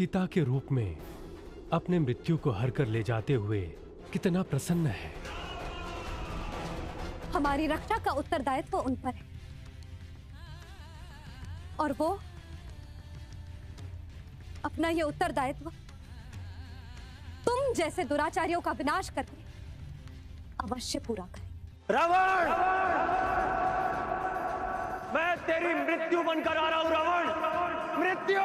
सीता के रूप में अपने मृत्यु को हर कर ले जाते हुए कितना प्रसन्न है। हमारी रक्षा का उत्तरदायित्व उन पर है और वो अपना ये उत्तरदायित्व तुम जैसे दुराचारियों का विनाश करके अवश्य पूरा करें। रावण, मैं तेरी मृत्यु बनकर आ रहा हूं। रावण, मृत्यु।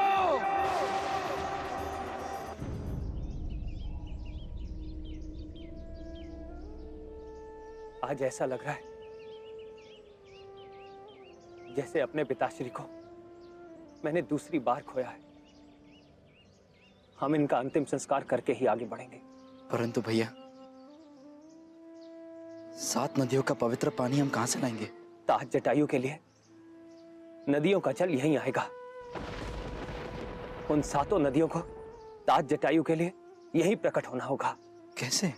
आज ऐसा लग रहा है जैसे अपने पिताश्री को मैंने दूसरी बार खोया है। हम इनका अंतिम संस्कार करके ही आगे बढ़ेंगे। परंतु भैया, 7 नदियों का पवित्र पानी हम कहां से लाएंगे? ताज जटायु के लिए नदियों का जल यहीं आएगा। उन 7 नदियों को ताज जटायु के लिए यहीं प्रकट होना होगा। कैसे?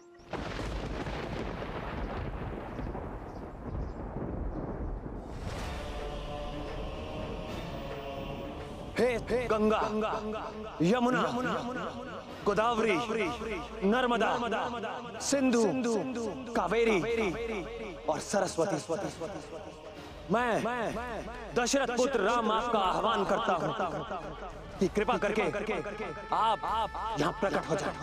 हे गंगा, यमुना, गोदावरी, नर्मदा, सिंधु, कावेरी और सरस्वती, मैं दशरथ पुत्र राम आपका आह्वान करता हूं कि कृपा करके आप यहां प्रकट हो जाए।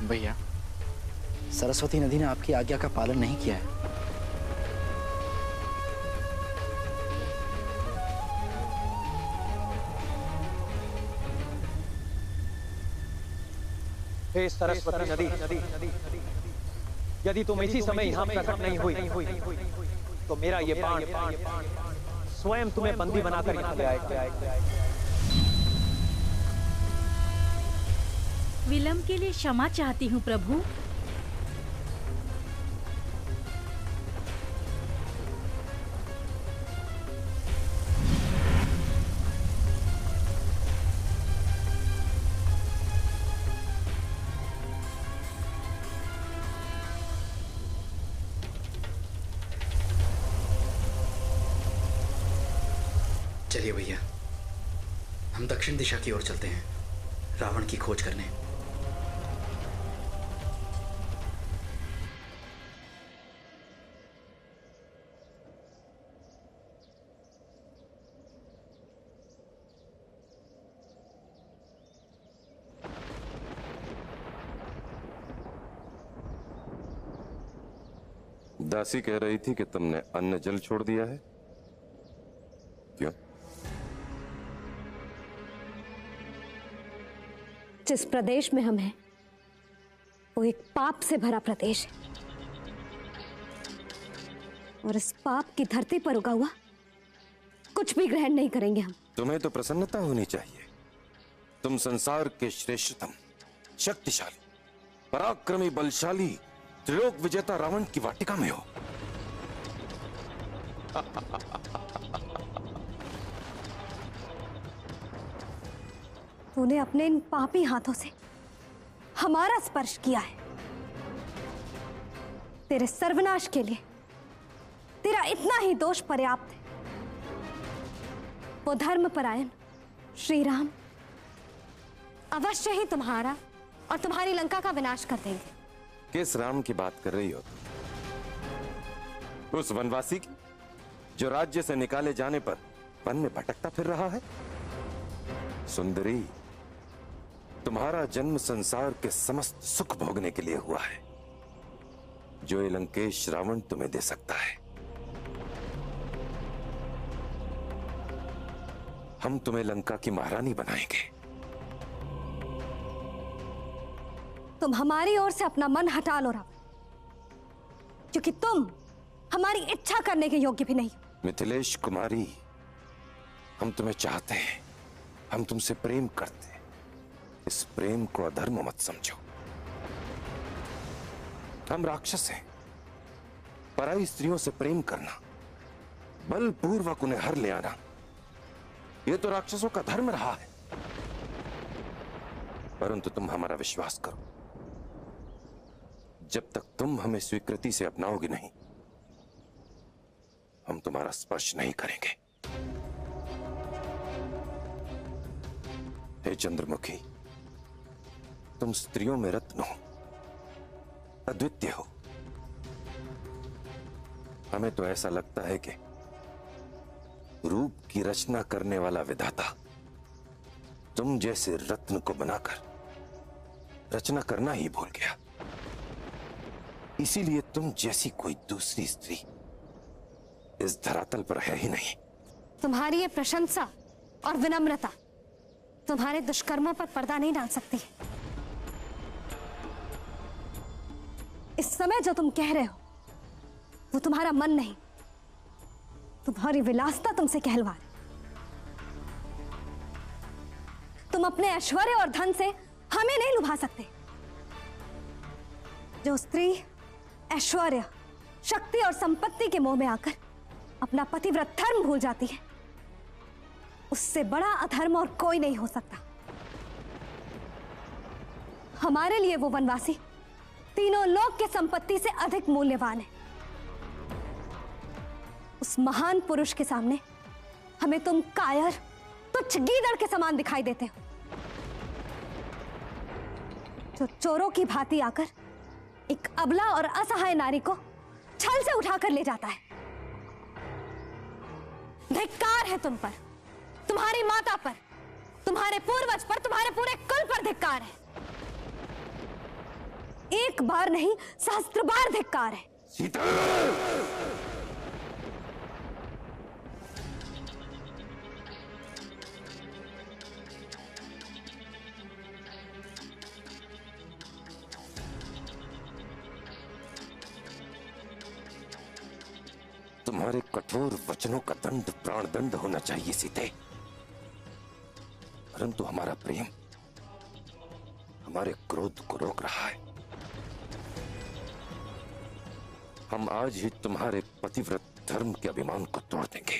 भैया, सरस्वती नदी ने आपकी आज्ञा का पालन नहीं किया है। हे सरस्वती नदी, यदि तुम इसी समय यहां प्रकट नहीं हुई तो मेरा ये बाण स्वयं तुम्हें बंदी बनाकर यहां ले आएगा। विलंब के लिए क्षमा चाहती हूँ प्रभु। चलिए भैया, हम दक्षिण दिशा की ओर चलते हैं, रावण की खोज करने। दासी कह रही थी कि तुमने अन्न जल छोड़ दिया है, क्यों? जिस प्रदेश में हम हैं वो एक पाप से भरा प्रदेश है और इस पाप की धरती पर उगा हुआ कुछ भी ग्रहण नहीं करेंगे हम। तुम्हें तो प्रसन्नता होनी चाहिए। तुम संसार के श्रेष्ठतम, शक्तिशाली, पराक्रमी, बलशाली, त्रिलोक विजेता रावण की वाटिका में हो। तूने अपने इन पापी हाथों से हमारा स्पर्श किया है। तेरे सर्वनाश के लिए तेरा इतना ही दोष पर्याप्त है। वो धर्मपरायण श्री राम अवश्य ही तुम्हारा और तुम्हारी लंका का विनाश कर देंगे। किस राम की बात कर रही हो? उस वनवासी की जो राज्य से निकाले जाने पर वन में भटकता फिर रहा है? सुंदरी, तुम्हारा जन्म संसार के समस्त सुख भोगने के लिए हुआ है, जो ये लंकेश रावण तुम्हें दे सकता है। हम तुम्हें लंका की महारानी बनाएंगे। तुम हमारी ओर से अपना मन हटा लो रावण, क्योंकि तुम हमारी इच्छा करने के योग्य भी नहीं हो। मिथिलेश कुमारी, हम तुम्हें चाहते हैं, हम तुमसे प्रेम करते हैं। इस प्रेम को अधर्म मत समझो। हम राक्षस हैं। पराई स्त्रियों से प्रेम करना, बलपूर्वक उन्हें हर ले आना, यह तो राक्षसों का धर्म रहा है। परंतु तुम हमारा विश्वास करो, जब तक तुम हमें स्वीकृति से अपनाओगे नहीं, हम तुम्हारा स्पर्श नहीं करेंगे। हे चंद्रमुखी, तुम स्त्रियों में रत्न हो, अद्वितीय हो। हमें तो ऐसा लगता है कि रूप की रचना करने वाला विधाता तुम जैसे रत्न को बनाकर रचना करना ही भूल गया। इसीलिए तुम जैसी कोई दूसरी स्त्री इस धरातल पर है ही नहीं। तुम्हारी ये प्रशंसा और विनम्रता तुम्हारे दुष्कर्मों पर पर्दा नहीं डाल सकती। इस समय जो तुम कह रहे हो वो तुम्हारा मन नहीं, तुम्हारी विलासिता तुमसे कहलवा रही। तुम अपने ऐश्वर्य और धन से हमें नहीं लुभा सकते। जो स्त्री ऐश्वर्य, शक्ति और संपत्ति के मोह में आकर अपना पतिव्रत धर्म भूल जाती है, उससे बड़ा अधर्म और कोई नहीं हो सकता। हमारे लिए वो वनवासी तीनों लोक के संपत्ति से अधिक मूल्यवान है। उस महान पुरुष के सामने हमें तुम कायर, तुच्छ गीदड़ के समान दिखाई देते हो, जो चोरों की भांति आकर एक अबला और असहाय नारी को छल से उठाकर ले जाता है। धिक्कार है तुम पर, तुम्हारी माता पर, तुम्हारे पूर्वज पर, तुम्हारे पूरे कुल पर धिक्कार है। एक बार नहीं, सहस्त्र बार धिक्कार है। सीता! तुम्हारे कठोर वचनों का दंड प्राणदंड होना चाहिए सीते, परंतु हमारा प्रेम हमारे क्रोध को रोक रहा है। हम आज ही तुम्हारे पतिव्रत धर्म के अभिमान को तोड़ देंगे।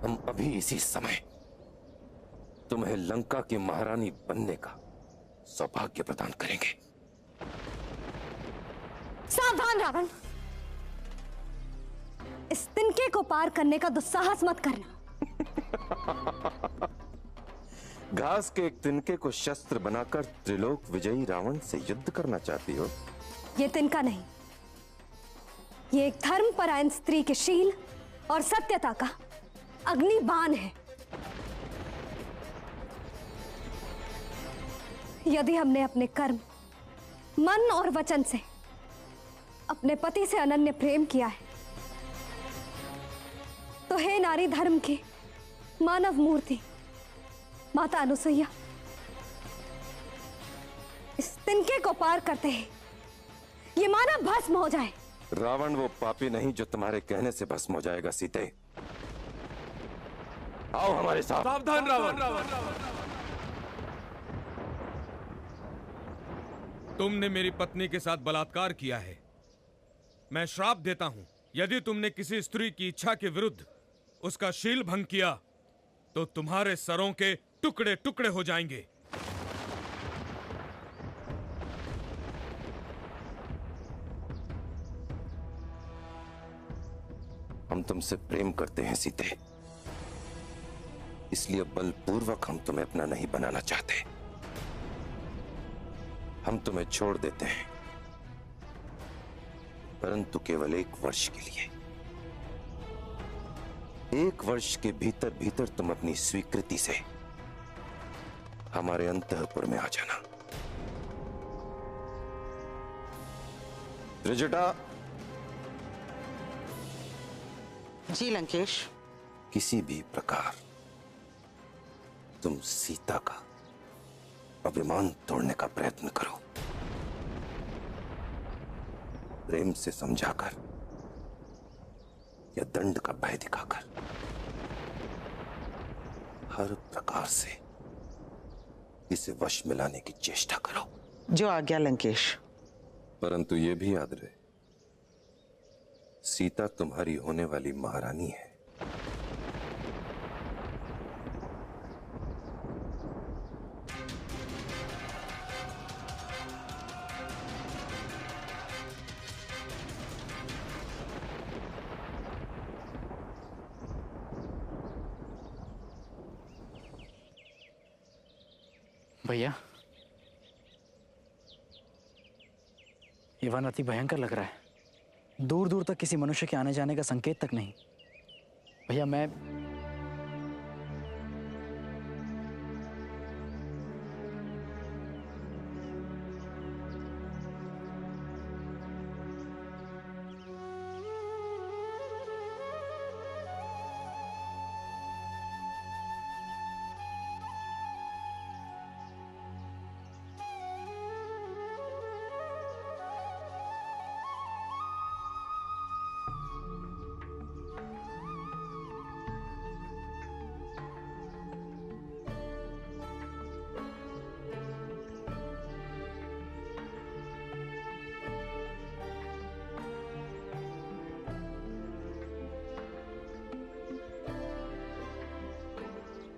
हम अभी इसी समय तुम्हें लंका की महारानी बनने का सौभाग्य प्रदान करेंगे। सावधान रावण, इस तिनके को पार करने का दुस्साहस मत करना। घास के एक तिनके को शस्त्र बनाकर त्रिलोक विजयी रावण से युद्ध करना चाहती हो? ये तिनका नहीं, ये एक धर्मपरायण स्त्री के शील और सत्यता का अग्निबाण है। यदि हमने अपने कर्म, मन और वचन से अपने पति से अनन्य प्रेम किया है, तो हे नारी धर्म की मानव मूर्ति माता अनुसुईया, इस तिनके को पार करते ही ये मानव भस्म हो जाए। रावण वो पापी नहीं जो तुम्हारे कहने से भस्म हो जाएगा। सीते, आओ हमारे साथ। सावधान रावण, तुमने मेरी पत्नी के साथ बलात्कार किया है। मैं श्राप देता हूं, यदि तुमने किसी स्त्री की इच्छा के विरुद्ध उसका शील भंग किया तो तुम्हारे सरों के टुकड़े टुकड़े हो जाएंगे। हम तुमसे प्रेम करते हैं सीते, इसलिए बलपूर्वक हम तुम्हें अपना नहीं बनाना चाहते। हम तुम्हें छोड़ देते हैं, परंतु केवल 1 वर्ष के लिए। 1 वर्ष के भीतर भीतर तुम अपनी स्वीकृति से हमारे अंतःपुर में आ जाना। त्रिजटा, जी लंकेश। किसी भी प्रकार तुम सीता का अभिमान तोड़ने का प्रयत्न करो। प्रेम से समझाकर या दंड का भय दिखाकर, हर प्रकार से इसे वश में लाने की चेष्टा करो। जो आज्ञा लंकेश। परंतु यह भी याद रहे, सीता तुम्हारी होने वाली महारानी है। भैया, ये वन अति भयंकर लग रहा है। दूर दूर तक किसी मनुष्य के आने जाने का संकेत तक नहीं। भैया मैं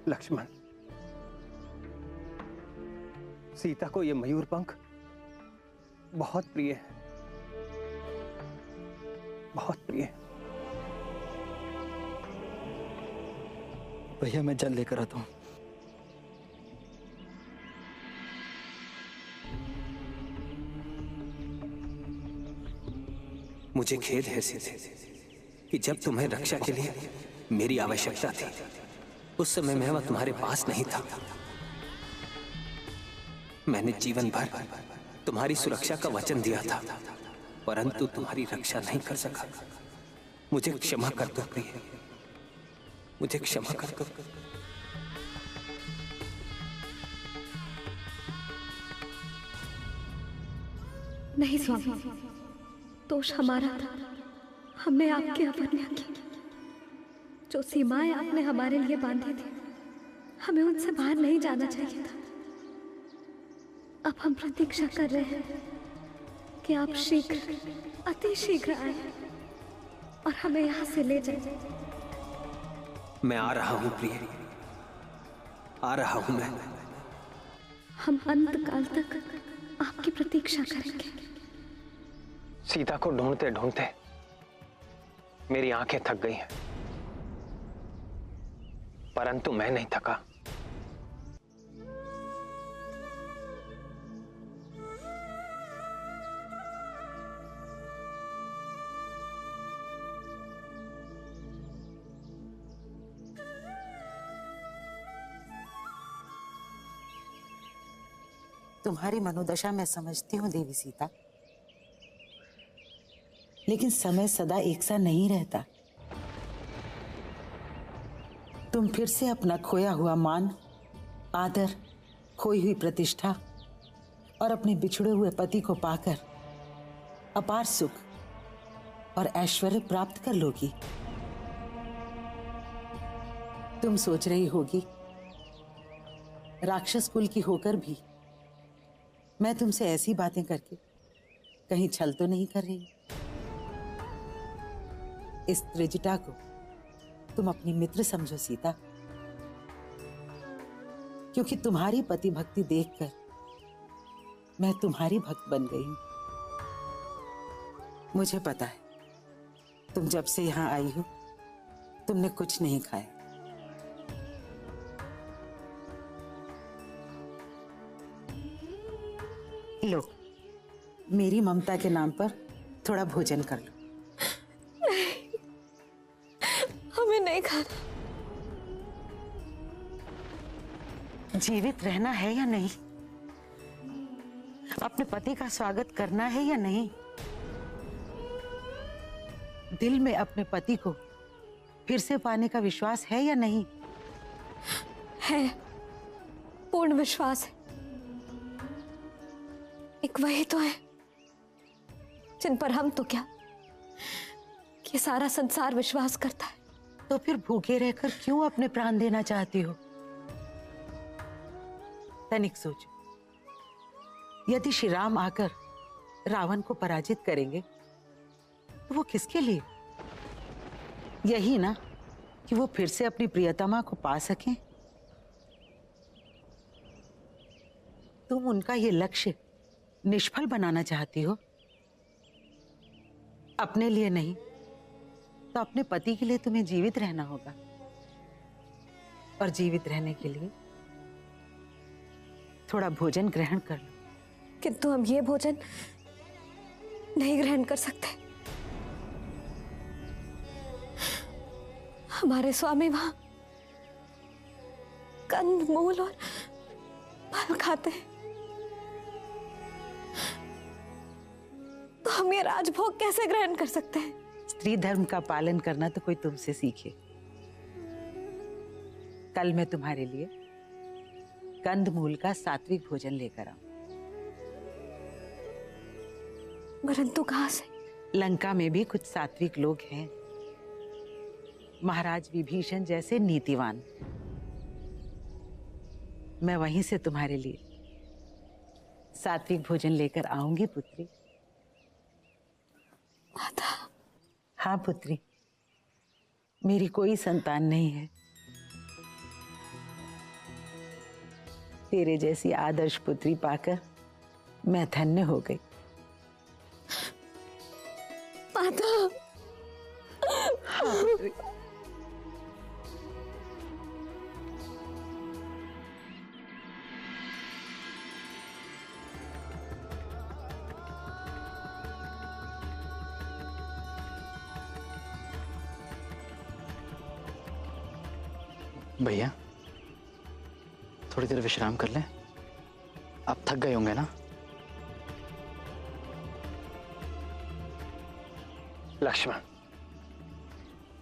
लक्ष्मण, सीता को ये मयूर पंख बहुत प्रिय है, बहुत प्रिय है। भैया मैं जल लेकर आता हूं। मुझे खेद है सीते कि जब तुम्हें रक्षा के लिए मेरी आवश्यकता थी, उस समय मैं वह तुम्हारे पास नहीं था। मैंने जीवन भर तुम्हारी सुरक्षा का वचन दिया था, परंतु तुम्हारी रक्षा नहीं कर सका। मुझे क्षमा कर दो प्रिय, मुझे क्षमा कर दो। नहीं स्वामी, दोष हमारा था। हमने आपकी अवज्ञा की। जो सीमाएं आपने हमारे लिए बांधी थी, हमें उनसे बाहर नहीं जाना चाहिए था। अब हम प्रतीक्षा कर रहे हैं कि आप शीघ्र, अति शीघ्र आए और हमें यहाँ से ले जाए। मैं आ रहा हूँ प्रिय, आ रहा हूँ मैं। हम अंत काल तक आपकी प्रतीक्षा करेंगे। सीता को ढूंढते ढूंढते मेरी आंखें थक गई हैं, परंतु मैं नहीं थका। तुम्हारी मनोदशा मैं समझती हूँ देवी सीता, लेकिन समय सदा एक सा नहीं रहता। तुम फिर से अपना खोया हुआ मान, आदर, खोई हुई प्रतिष्ठा और अपने बिछड़े हुए पति को पाकर अपार सुख और ऐश्वर्य प्राप्त कर लोगी। तुम सोच रही होगी, राक्षस कुल की होकर भी मैं तुमसे ऐसी बातें करके कहीं छल तो नहीं कर रही। इस त्रिजटा को तुम अपनी मित्र समझो सीता, क्योंकि तुम्हारी पति भक्ति देखकर मैं तुम्हारी भक्त बन गई हूं। मुझे पता है, तुम जब से यहां आई हो तुमने कुछ नहीं खाया। लो, मेरी ममता के नाम पर थोड़ा भोजन कर लो। नहीं, हमें नहीं खाना। जीवित रहना है या नहीं? अपने पति का स्वागत करना है या नहीं? दिल में अपने पति को फिर से पाने का विश्वास है या नहीं? है, पूर्ण विश्वास है। एक वही तो है जिन पर हम तो क्या, ये सारा संसार विश्वास करता है। तो फिर भूखे रहकर क्यों अपने प्राण देना चाहती हो? तनिक सोचो, यदि श्री राम आकर रावण को पराजित करेंगे तो वो किसके लिए? यही ना कि वो फिर से अपनी प्रियतमा को पा सकें। तुम उनका ये लक्ष्य निष्फल बनाना चाहती हो। अपने लिए नहीं तो अपने पति के लिए तुम्हें जीवित रहना होगा, और जीवित रहने के लिए थोड़ा भोजन ग्रहण कर लो। किंतु हम ये भोजन नहीं ग्रहण कर सकते। हमारे स्वामी वहां कंद मूल और फल खाते हैं, तो हम ये राजभोग कैसे ग्रहण कर सकते हैं? स्त्री धर्म का पालन करना तो कोई तुमसे सीखे। कल मैं तुम्हारे लिए कंद मूल का सात्विक भोजन लेकर आऊं। परंतु कहां से? लंका में भी कुछ सात्विक लोग हैं, महाराज विभीषण जैसे नीतिवान। मैं वहीं से तुम्हारे लिए सात्विक भोजन लेकर आऊंगी पुत्री। माता। हाँ पुत्री, मेरी कोई संतान नहीं है। तेरे जैसी आदर्श पुत्री पाकर मैं धन्य हो गई। माता। हाँ पुत्री। भैया थोड़ी देर विश्राम कर लें, आप थक गए होंगे ना। लक्ष्मण,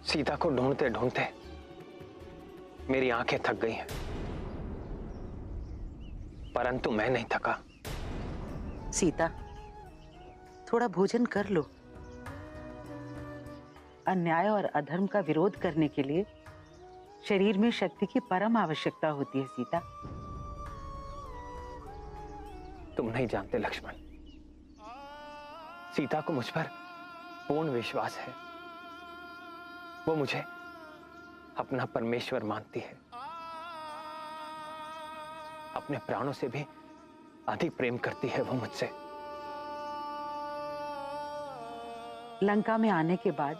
सीता को ढूंढते ढूंढते मेरी आंखें थक गई हैं, परंतु मैं नहीं थका। सीता, थोड़ा भोजन कर लो। अन्याय और अधर्म का विरोध करने के लिए शरीर में शक्ति की परम आवश्यकता होती है सीता। तुम नहीं जानते लक्ष्मण, सीता को मुझ पर पूर्ण विश्वास है। वो मुझे अपना परमेश्वर मानती है, अपने प्राणों से भी अधिक प्रेम करती है वो मुझसे। लंका में आने के बाद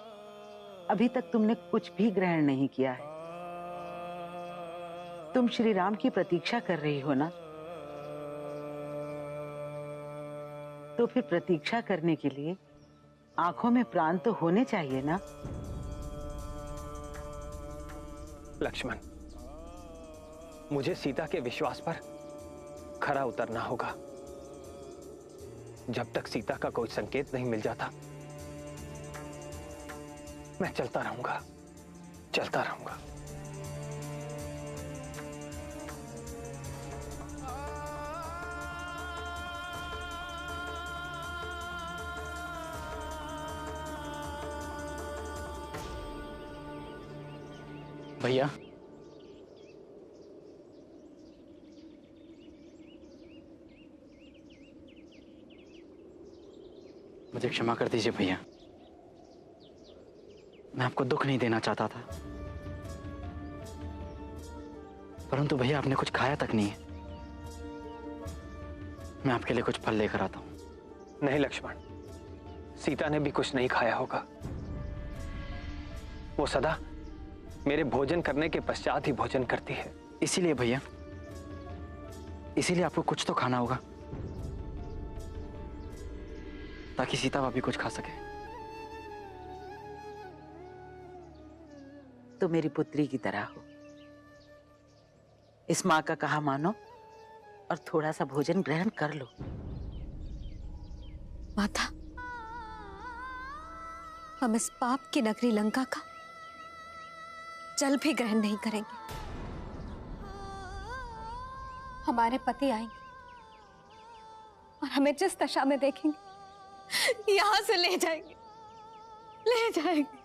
अभी तक तुमने कुछ भी ग्रहण नहीं किया है। तुम श्री राम की प्रतीक्षा कर रही हो ना, तो फिर प्रतीक्षा करने के लिए आंखों में प्राण तो होने चाहिए ना। लक्ष्मण, मुझे सीता के विश्वास पर खरा उतरना होगा। जब तक सीता का कोई संकेत नहीं मिल जाता, मैं चलता रहूंगा, चलता रहूंगा। भैया मुझे क्षमा कर दीजिए भैया, मैं आपको दुख नहीं देना चाहता था, परंतु भैया आपने कुछ खाया तक नहीं है। मैं आपके लिए कुछ फल लेकर आता हूं। नहीं लक्ष्मण, सीता ने भी कुछ नहीं खाया होगा। वो सदा मेरे भोजन करने के पश्चात ही भोजन करती है। इसीलिए भैया, इसीलिए आपको कुछ तो खाना होगा ताकि सीता भाभी कुछ खा सके। तो मेरी पुत्री की तरह हो, इस मां का कहा मानो और थोड़ा सा भोजन ग्रहण कर लो। माता, हम इस पाप की नगरी लंका का जल भी ग्रहण नहीं करेंगे। हमारे पति आएंगे और हमें जिस दशा में देखेंगे यहां से ले जाएंगे, ले जाएंगे।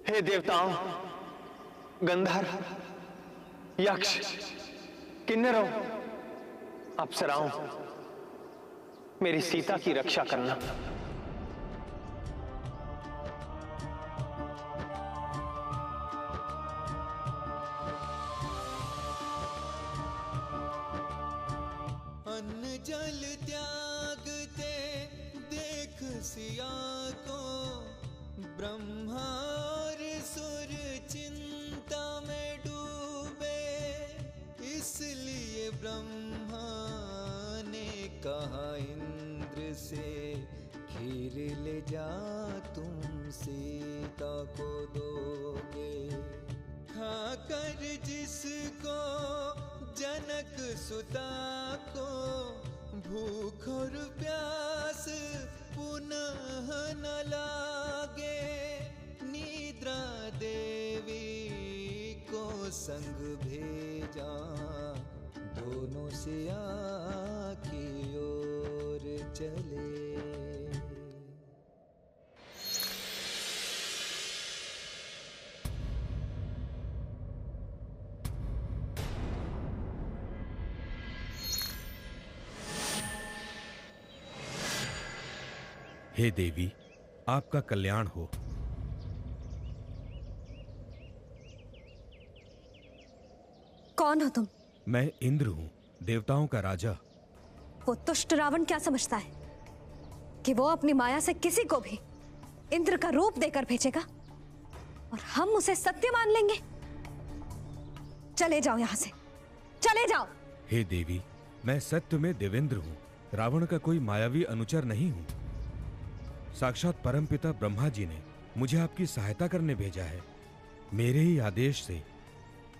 हे देवताओं, गंधर्व, यक्ष, किन्नरों, अप्सराओं, मेरी सीता की रक्षा करना। अन्न जल त्यागते देख सिया को, ब्रह्मा कहा इंद्र से खीर ले जा तुम सीता को दोगे, खाकर जिसको जनक सुता को भूख और प्यास पुनः न लागे, निद्रा देवी को संग भेजा, दोनों से आखी ओर चले। हे देवी, आपका कल्याण हो। कौन हो तुम? मैं इंद्र हूं, देवताओं का राजा। वो दुष्ट रावण क्या समझता है कि वो अपनी माया से किसी को भी इंद्र का रूप देकर भेजेगा और हम उसे सत्य मान लेंगे? चले जाओ यहां से, चले जाओ। हे देवी, मैं सत्य में देवेंद्र हूं, रावण का कोई मायावी अनुचर नहीं हूं। साक्षात परमपिता ब्रह्मा जी ने मुझे आपकी सहायता करने भेजा है। मेरे ही आदेश से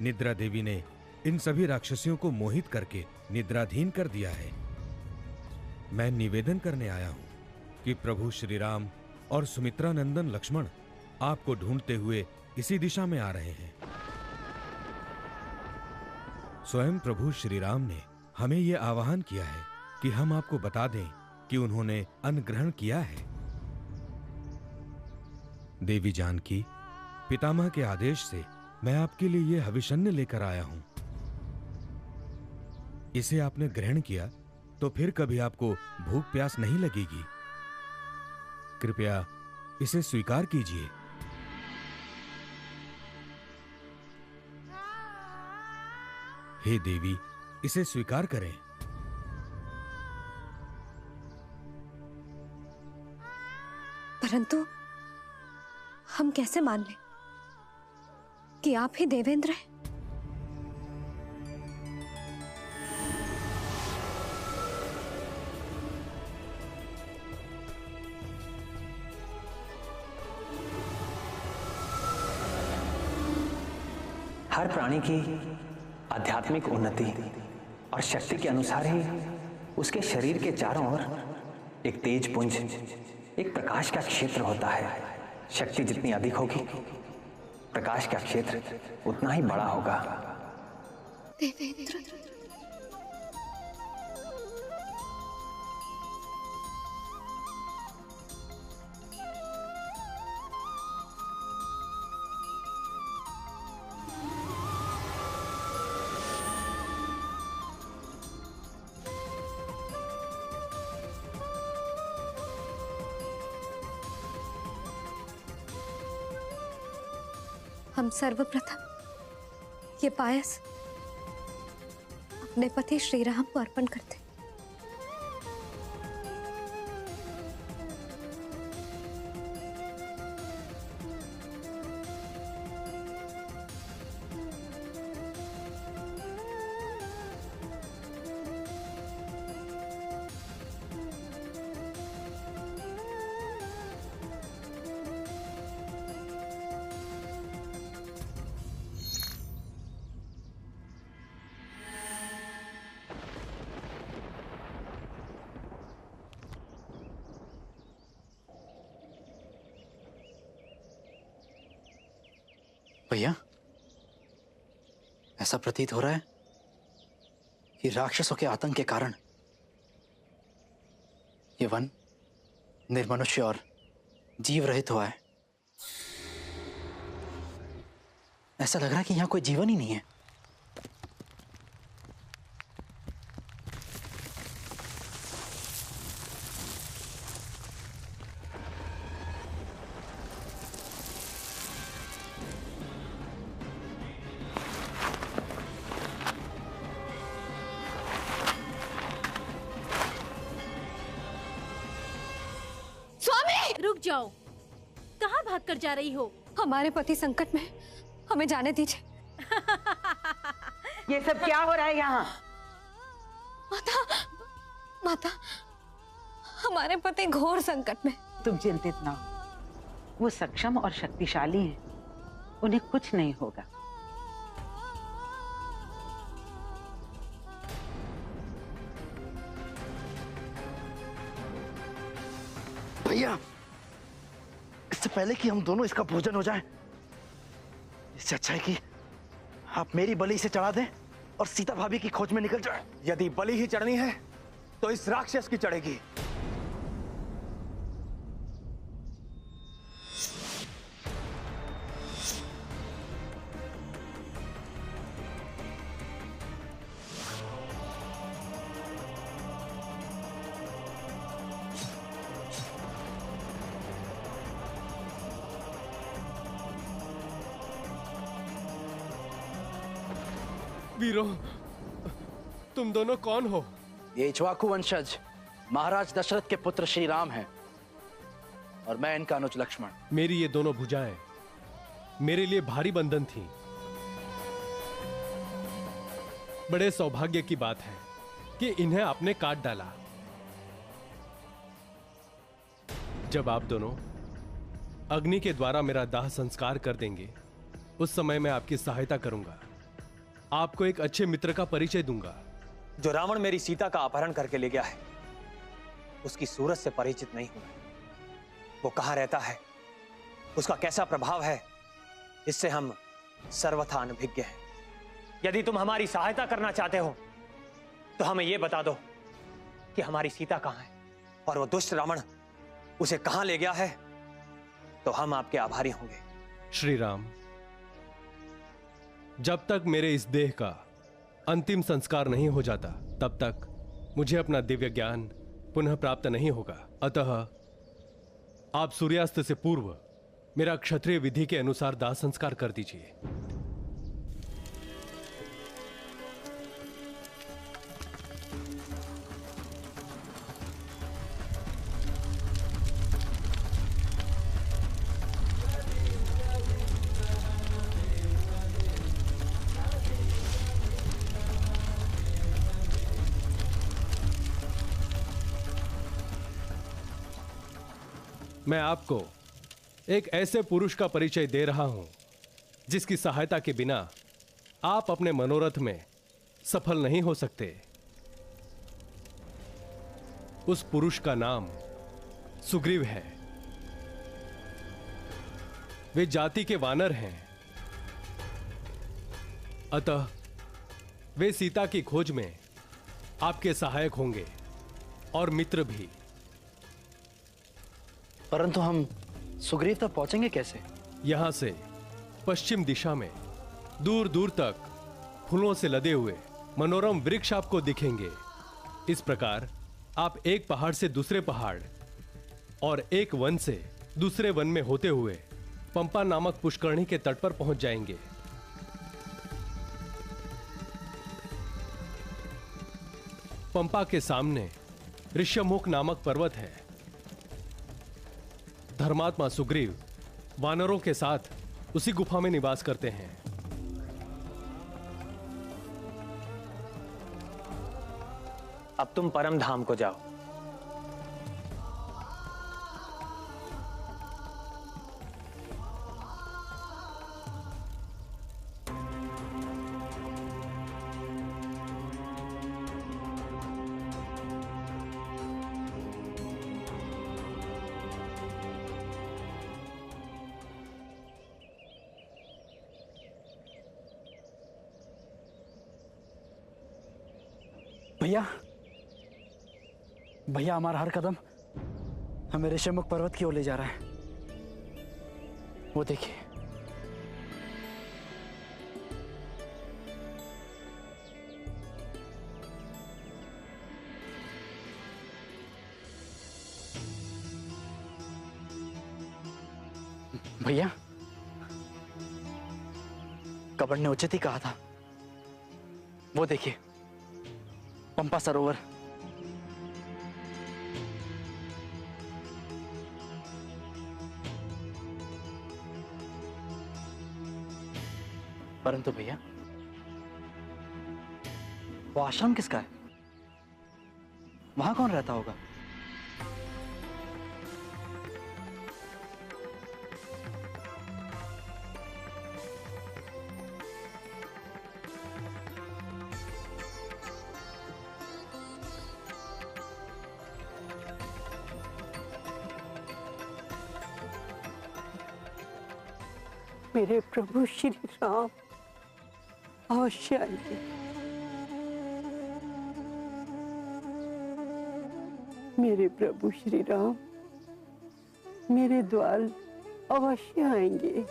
निद्रा देवी ने इन सभी राक्षसियों को मोहित करके निद्राधीन कर दिया है। मैं निवेदन करने आया हूं कि प्रभु श्री राम और सुमित्रा नंदन लक्ष्मण आपको ढूंढते हुए इसी दिशा में आ रहे हैं। स्वयं प्रभु श्री राम ने हमें यह आह्वान किया है कि हम आपको बता दें कि उन्होंने अन्न ग्रहण किया है। देवी जानकी, पितामह के आदेश से मैं आपके लिए यह हविष्यन्न लेकर आया हूं। इसे आपने ग्रहण किया तो फिर कभी आपको भूख प्यास नहीं लगेगी। कृपया इसे स्वीकार कीजिए। हे देवी, इसे स्वीकार करें। परंतु हम कैसे मान लें कि आप ही देवेंद्र हैं? हर प्राणी की आध्यात्मिक उन्नति और शक्ति के अनुसार ही उसके शरीर के चारों ओर एक तेज पुंज, एक प्रकाश का क्षेत्र होता है। शक्ति जितनी अधिक होगी, प्रकाश का क्षेत्र उतना ही बड़ा होगा। देवेंद्र, हम सर्वप्रथम ये पायस अपने पति श्री राम को अर्पण करते। भैया, ऐसा प्रतीत हो रहा है कि राक्षसों के आतंक के कारण ये वन निर्मनुष्य और जीव रहित हुआ है। ऐसा लग रहा है कि यहां कोई जीवन ही नहीं है। रुक जाओ, कहाँ भाग कर जा रही हो? हमारे पति संकट में, हमें जाने दीजिए। ये सब क्या हो रहा है यहाँ? माता, माता, हमारे पति घोर संकट में। तुम चिंतित ना हो, वो सक्षम और शक्तिशाली हैं, उन्हें कुछ नहीं होगा। भैया, इससे पहले कि हम दोनों इसका भोजन हो जाए, इससे अच्छा है कि आप मेरी बलि से चढ़ा दें और सीता भाभी की खोज में निकल जाए। यदि बलि ही चढ़नी है तो इस राक्षस की चढ़ेगी। वीरों, तुम दोनों कौन हो? ये इक्ष्वाकु वंशज महाराज दशरथ के पुत्र श्री राम हैं और मैं इनका अनुज लक्ष्मण। मेरी ये दोनों भुजाएं मेरे लिए भारी बंधन थी। बड़े सौभाग्य की बात है कि इन्हें आपने काट डाला। जब आप दोनों अग्नि के द्वारा मेरा दाह संस्कार कर देंगे, उस समय मैं आपकी सहायता करूंगा। आपको एक अच्छे मित्र का परिचय दूंगा। जो रावण मेरी सीता का अपहरण करके ले गया है, उसकी सूरत से परिचित नहीं हूं। वो कहां रहता है, उसका कैसा प्रभाव है, इससे हम सर्वथा अनभिज्ञ हैं। यदि तुम हमारी सहायता करना चाहते हो तो हमें यह बता दो कि हमारी सीता कहां है और वो दुष्ट रावण उसे कहां ले गया है, तो हम आपके आभारी होंगे। श्री राम, जब तक मेरे इस देह का अंतिम संस्कार नहीं हो जाता, तब तक मुझे अपना दिव्य ज्ञान पुनः प्राप्त नहीं होगा। अतः आप सूर्यास्त से पूर्व मेरा क्षत्रिय विधि के अनुसार दाह संस्कार कर दीजिए। मैं आपको एक ऐसे पुरुष का परिचय दे रहा हूं जिसकी सहायता के बिना आप अपने मनोरथ में सफल नहीं हो सकते। उस पुरुष का नाम सुग्रीव है। वे जाति के वानर हैं, अतः वे सीता की खोज में आपके सहायक होंगे और मित्र भी। परंतु हम सुग्रीव तक पहुंचेंगे कैसे? यहां से पश्चिम दिशा में दूर दूर तक फूलों से लदे हुए मनोरम वृक्ष आपको दिखेंगे। इस प्रकार आप एक पहाड़ से दूसरे पहाड़ और एक वन से दूसरे वन में होते हुए पंपा नामक पुष्करणी के तट पर पहुंच जाएंगे। पंपा के सामने ऋष्यमुख नामक पर्वत है। धर्मात्मा सुग्रीव वानरों के साथ उसी गुफा में निवास करते हैं। अब तुम परम धाम को जाओ। भैया, भैया, हमारा हर कदम हमें ऋषिमुख पर्वत की ओर ले जा रहा है। वो देखिए। भैया, कबीर ने उचित ही कहा था। वो देखिए, पंपा सरोवर। परंतु भैया, वो आश्रम किसका है? वहां कौन रहता होगा? मेरे प्रभु श्री राम अवश्य आएंगे। मेरे प्रभु श्री राम मेरे द्वार अवश्य आएंगे।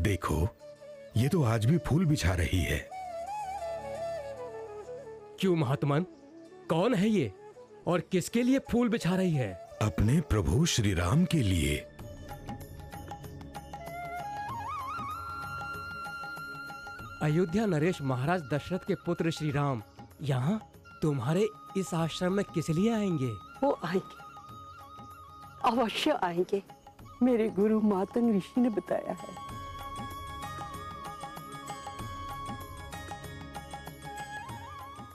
देखो, ये तो आज भी फूल बिछा रही है। क्यों महात्मन, कौन है ये और किसके लिए फूल बिछा रही है? अपने प्रभु श्री राम के लिए। अयोध्या नरेश महाराज दशरथ के पुत्र श्री राम यहाँ तुम्हारे इस आश्रम में किस लिए आएंगे? वो आएंगे, अवश्य आएंगे। मेरे गुरु मातंग ऋषि ने बताया है।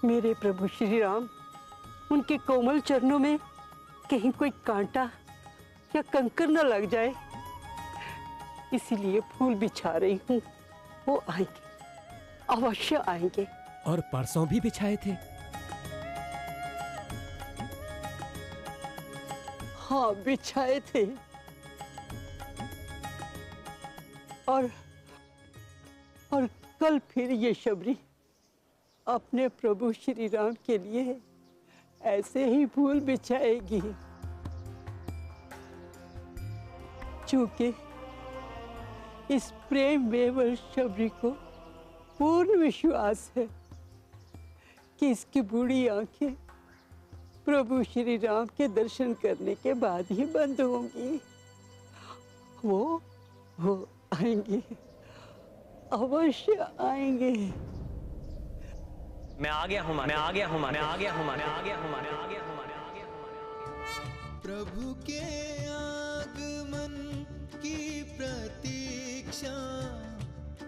मेरे प्रभु श्री राम, उनके कोमल चरणों में कहीं कोई कांटा या कंकर न लग जाए, इसीलिए फूल बिछा रही हूँ। वो आएंगे, अवश्य आएंगे। और परसों भी बिछाए थे? हाँ, बिछाए थे। और कल फिर ये शबरी अपने प्रभु श्री राम के लिए ऐसे ही फूल बिछाएगी। चूंकि इस प्रेम वेवर शबरी को पूर्ण विश्वास है कि इसकी बूढ़ी आंखें प्रभु श्री राम के दर्शन करने के बाद ही बंद होंगी। वो आएंगे, अवश्य आएंगे। मैं आ गया हूँ, मैं आ गया हूँ, मैं आ गया हूँ, मैं आ गया हूँ, मैं आ गया हूँ, मैं आ गया हूँ। प्रभु के आगमन की प्रतीक्षा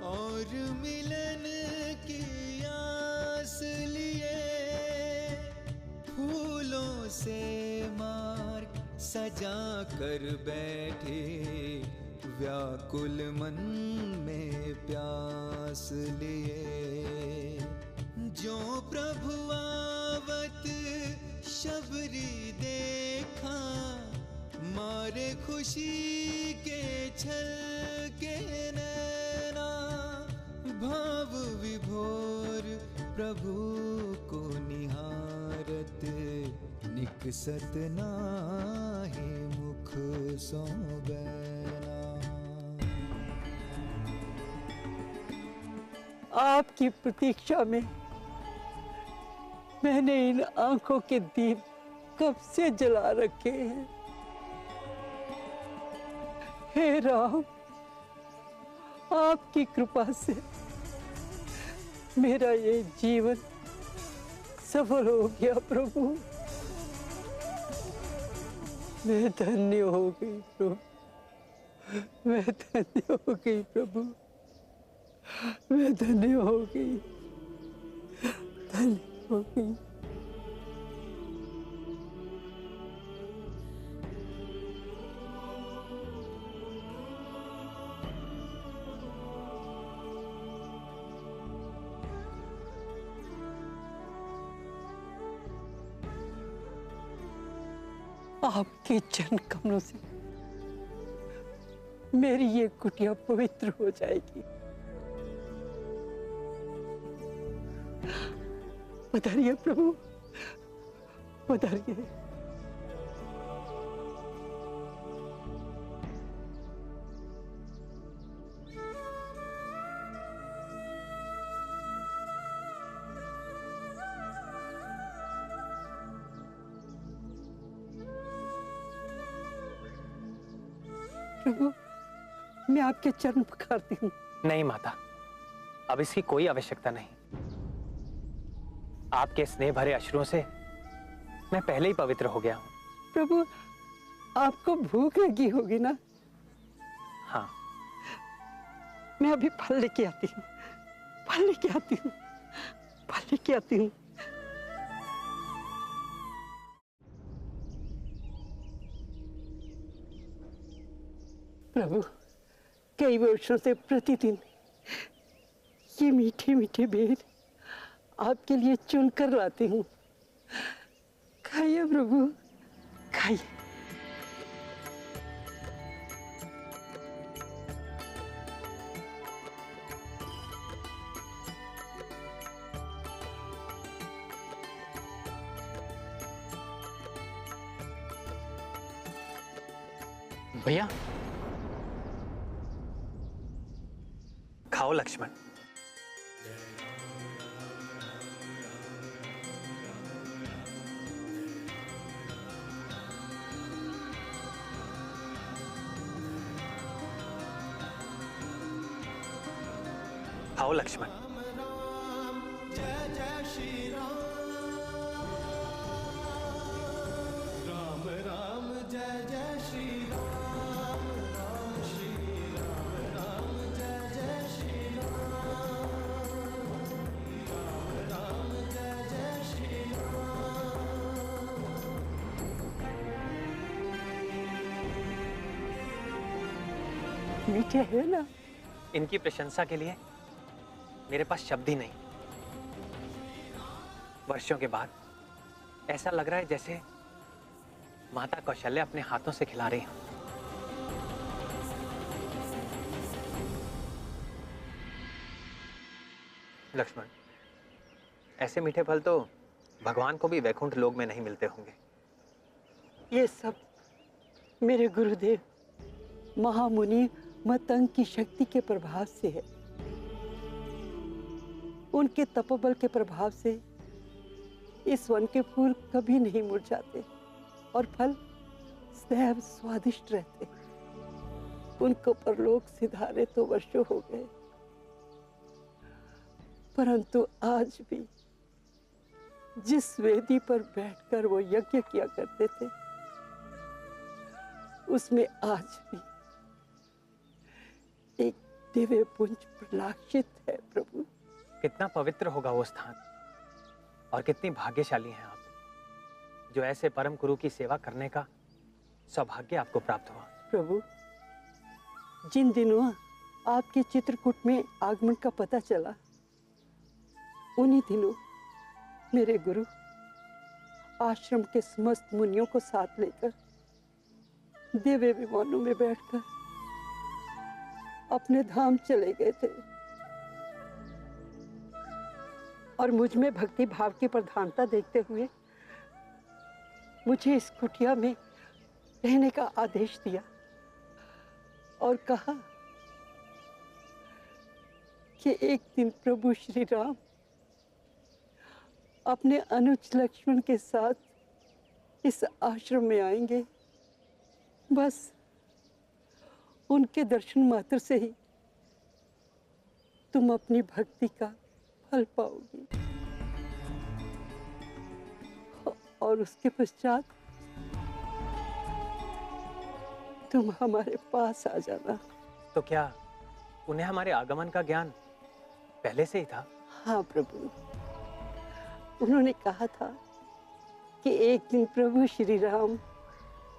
और मिलन की आस लिए फूलों से मार्ग सजा कर बैठे, व्याकुल मन में प्यास लिए। जो प्रभु आवत शबरी देखा, मारे खुशी के छल के नैना, भाव विभोर प्रभु को निहारत, निकसत नाहि मुख सो बैना। आपकी प्रतीक्षा में मैंने इन आंखों के दीप कब से जला रखे हैं। हे राम, आपकी कृपा से मेरा ये जीवन सफल हो गया प्रभु। मैं धन्य हो गई प्रभु, मैं धन्य हो गई प्रभु, मैं धन्य हो गई, धन्य हो गई। आपके चरण कमलों से मेरी ये कुटिया पवित्र हो जाएगी। पधारिए प्रभु, पधारिए। प्रभु, मैं आपके चरण पखारती हूँ। नहीं माता, अब इसकी कोई आवश्यकता नहीं। आपके स्नेह भरे अश्रुओं से मैं पहले ही पवित्र हो गया हूँ। प्रभु, आपको भूख लगी होगी ना? हाँ। मैं अभी फल लेके आती हूँ। फल लेके आती हूँ, फल लेके आती हूँ। प्रभु, कई वर्षों से प्रतिदिन ये मीठे मीठे बेर आपके लिए चुनकर लाती हूँ। खाइए प्रभु, खाइए। भैया, खाओ लक्ष्मण। खाओ लक्ष्मण। जय जय श्री राम, राम राम जय जय श्री राम, राम श्री राम, राम जय जय श्री राम, राम राम जय जय श्री राम। मीठे है ना? इनकी प्रशंसा के लिए मेरे पास शब्द ही नहीं। वर्षों के बाद ऐसा लग रहा है जैसे माता कौशल्या अपने हाथों से खिला रही हूं। लक्ष्मण, ऐसे मीठे फल तो भगवान को भी वैकुंठ लोक में नहीं मिलते होंगे। ये सब मेरे गुरुदेव महामुनि मतंग की शक्ति के प्रभाव से है। उनके तपोबल के प्रभाव से इस वन के फूल कभी नहीं मुरझाते और फल सदैव स्वादिष्ट रहते। उनको परलोक सिधारे तो वर्षों हो गए, परंतु आज भी जिस वेदी पर बैठकर वो यज्ञ किया करते थे, उसमें आज भी एक दिव्य पुंज प्रलाक्षित है। प्रभु, कितना पवित्र होगा वो स्थान और कितनी भाग्यशाली हैं आप जो ऐसे परम गुरु की सेवा करने का सौभाग्य आपको प्राप्त हुआ। प्रभु, जिन दिनों आपके चित्रकूट में आगमन का पता चला, उन्हीं दिनों मेरे गुरु आश्रम के समस्त मुनियों को साथ लेकर दिव्य विमानों में बैठकर अपने धाम चले गए थे और मुझ में भक्ति भाव की प्रधानता देखते हुए मुझे इस कुटिया में रहने का आदेश दिया और कहा कि एक दिन प्रभु श्री राम अपने अनुज लक्ष्मण के साथ इस आश्रम में आएंगे। बस उनके दर्शन मात्र से ही तुम अपनी भक्ति का फल पाओगी और उसके पश्चात तुम हमारे पास आ जाना। तो क्या उन्हें हमारे आगमन का ज्ञान पहले से ही था? हाँ प्रभु, उन्होंने कहा था कि एक दिन प्रभु श्री राम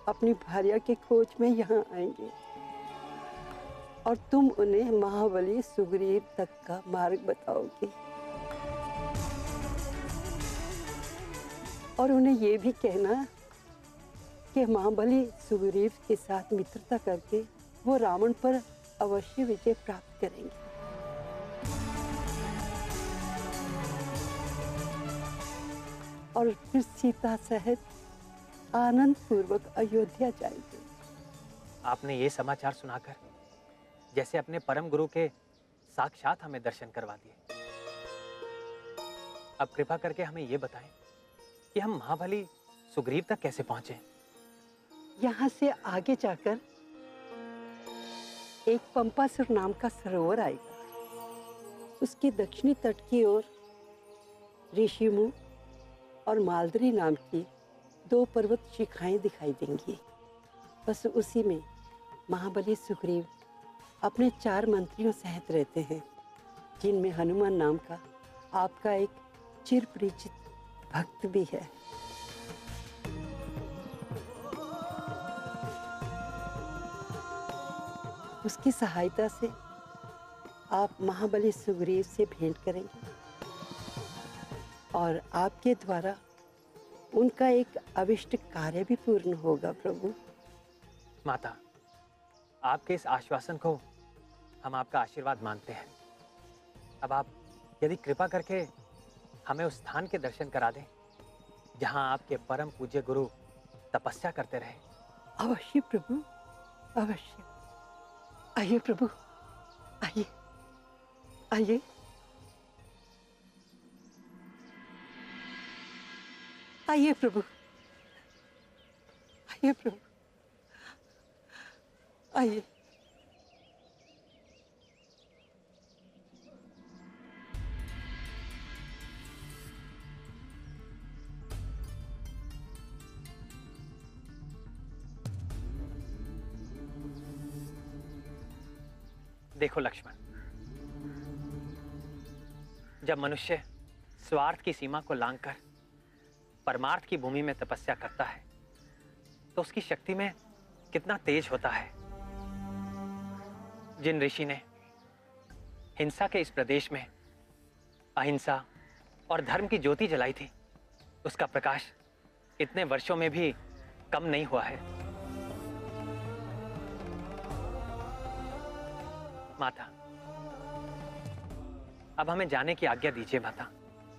अपनी भार्या के खोज में यहाँ आएंगे और तुम उन्हें महाबली सुग्रीव तक का मार्ग बताओगे और उन्हें ये भी कहना कि महाबली सुग्रीव के साथ मित्रता करके वो रावण पर अवश्य विजय प्राप्त करेंगे। और फिर सीता सहित आनंद पूर्वक अयोध्या जाएंगे। आपने ये समाचार सुनाकर जैसे अपने परम गुरु के साक्षात हमें दर्शन करवा दिए। अब कृपा करके हमें ये बताएं कि हम महाबली सुग्रीव तक कैसे पहुंचे? यहाँ से आगे जाकर एक पंपासुर नाम का सरोवर आएगा। उसके दक्षिणी तट की ओर ऋषिमुख और मालदरी नाम की 2 पर्वत शिखाएं दिखाई देंगी। बस उसी में महाबली सुग्रीव अपने 4 मंत्रियों सहित रहते हैं। जिनमें हनुमान नाम का आपका एक चिर परिचित भक्त भी है। उसकी सहायता से आप महाबली सुग्रीव से भेंट करेंगे और आपके द्वारा उनका एक अविष्ट कार्य भी पूर्ण होगा प्रभु। माता, आपके इस आश्वासन को हम आपका आशीर्वाद मानते हैं। अब आप यदि कृपा करके हमें उस स्थान के दर्शन करा दें जहां आपके परम पूज्य गुरु तपस्या करते रहे। अवश्य प्रभु, अवश्य। आइए प्रभु, आइए आइए। आइए प्रभु, आइए प्रभु, आइए। देखो लक्ष्मण, जब मनुष्य स्वार्थ की सीमा को लांघकर परमार्थ की भूमि में तपस्या करता है तो उसकी शक्ति में कितना तेज होता है। जिन ऋषि ने हिंसा के इस प्रदेश में अहिंसा और धर्म की ज्योति जलाई थी, उसका प्रकाश इतने वर्षों में भी कम नहीं हुआ है। माता, अब हमें जाने की आज्ञा दीजिए माता।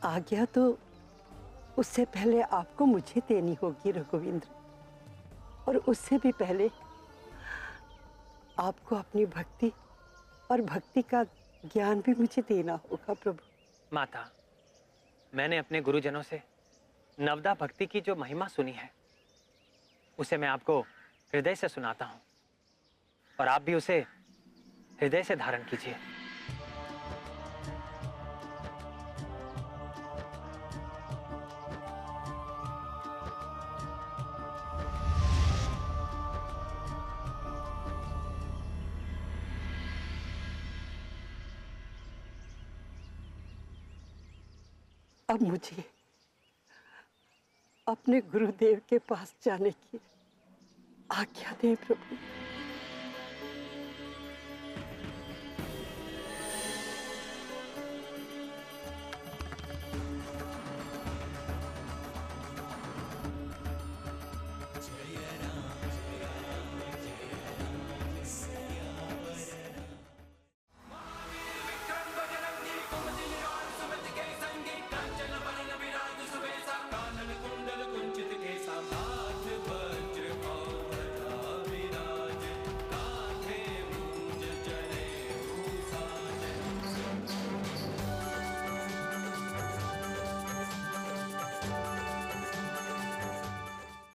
आज्ञा तो उससे पहले आपको मुझे देनी होगी रघुवींद्र, और उससे भी पहले आपको अपनी भक्ति और भक्ति का ज्ञान भी मुझे देना होगा प्रभु। माता, मैंने अपने गुरुजनों से नवदा भक्ति की जो महिमा सुनी है उसे मैं आपको हृदय से सुनाता हूं, और आप भी उसे हृदय से धारण कीजिए। अब मुझे अपने गुरुदेव के पास जाने की आज्ञा दें प्रभु।